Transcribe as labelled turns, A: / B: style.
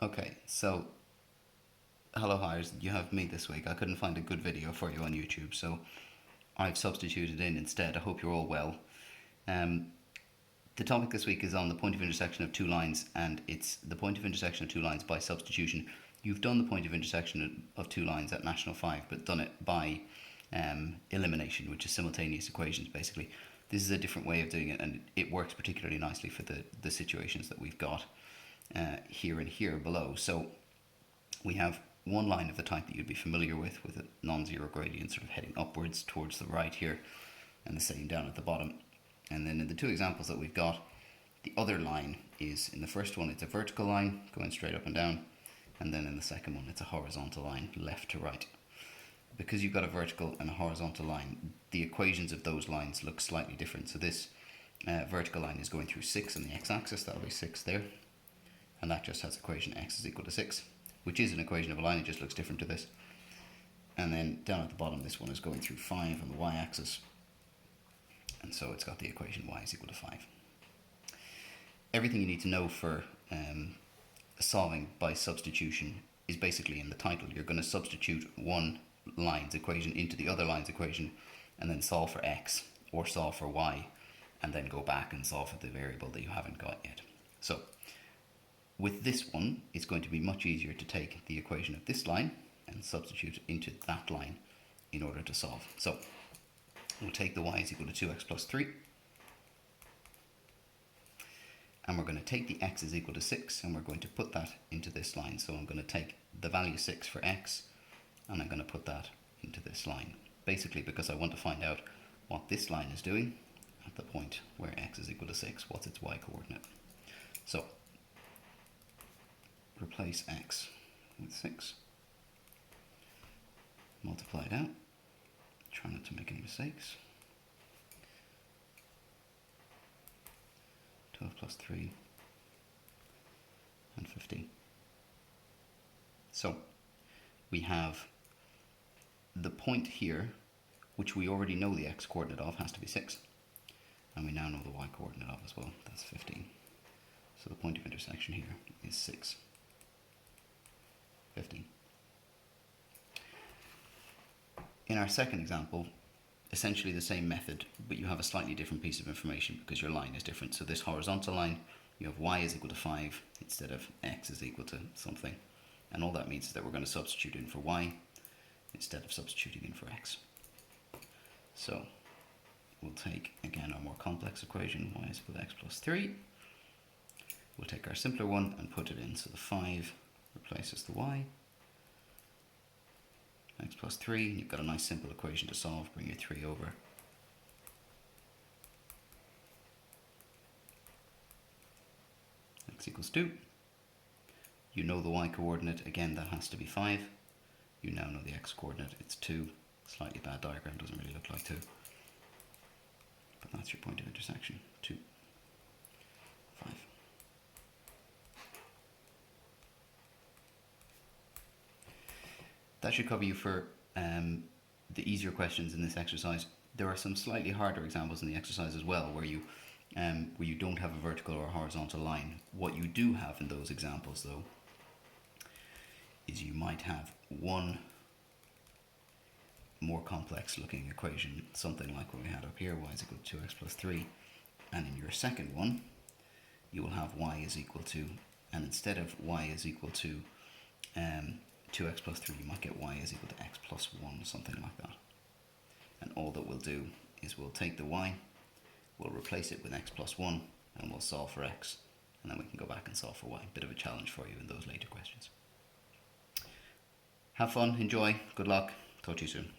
A: Okay, so hello hires, you have me this week. I couldn't find a good video for you on YouTube, so I've substituted in instead. I hope you're all well. Um, the topic this week is on the point of intersection of two lines, and it's the point of intersection of two lines by substitution. You've done the point of intersection of two lines at National 5, but done it by elimination, which is simultaneous equations basically. This is a different way of doing it, and it works particularly nicely for the situations that we've got here and here below. So we have one line of the type that you'd be familiar with a non-zero gradient sort of heading upwards towards the right here, and the same down at the bottom. And then in the two examples that we've got, the other line is, in the first one it's a vertical line going straight up and down, and then in the second one it's a horizontal line left to right. Because you've got a vertical and a horizontal line, the equations of those lines look slightly different. So this vertical line is going through 6 on the x-axis, that'll be 6 there, and that just has equation x is equal to 6, which is an equation of a line, it just looks different to this. And then down at the bottom, this one is going through 5 on the y-axis, and so it's got the equation y is equal to 5. Everything you need to know for solving by substitution is basically in the title. You're going to substitute one line's equation into the other line's equation, and then solve for x or solve for y, and then go back and solve for the variable that you haven't got yet. So with this one, it's going to be much easier to take the equation of this line and substitute it into that line in order to solve. So we'll take the y is equal to 2x plus 3, and we're going to take the x is equal to 6, and we're going to put that into this line. So I'm going to take the value 6 for x, and I'm going to put that into this line, basically because I want to find out what this line is doing at the point where x is equal to 6, what's its y coordinate. So replace x with 6, multiply it out, try not to make any mistakes. 12 plus 3 and 15. So we have the point here, which we already know the x coordinate of, has to be 6, and we now know the y coordinate of as well, that's 15. So the point of intersection here is 6, 15. In our second example, essentially the same method, but you have a slightly different piece of information because your line is different. So this horizontal line, you have y is equal to 5 instead of x is equal to something, and all that means is that we're going to substitute in for y instead of substituting in for x. So we'll take, again, our more complex equation, y is equal to x plus 3. We'll take our simpler one and put it in. So the 5 replaces the y. X plus 3, you've got a nice simple equation to solve. Bring your 3 over. X equals 2. You know the y coordinate, again that has to be 5. You now know the x coordinate, it's 2. Slightly bad diagram, doesn't really look like 2. But that's your point of intersection, 2, 5. That should cover you for the easier questions in this exercise. There are some slightly harder examples in the exercise as well, where you don't have a vertical or a horizontal line. What you do have in those examples, though, is you might have one more complex looking equation, something like what we had up here, y is equal to 2x plus 3, and in your second one, you will have y is equal to, and instead of y is equal to 2x plus 3, you might get y is equal to x plus 1, something like that. And all that we'll do is we'll take the y, we'll replace it with x plus 1, and we'll solve for x, and then we can go back and solve for y. Bit of a challenge for you in those later questions. Have fun, enjoy, good luck, talk to you soon.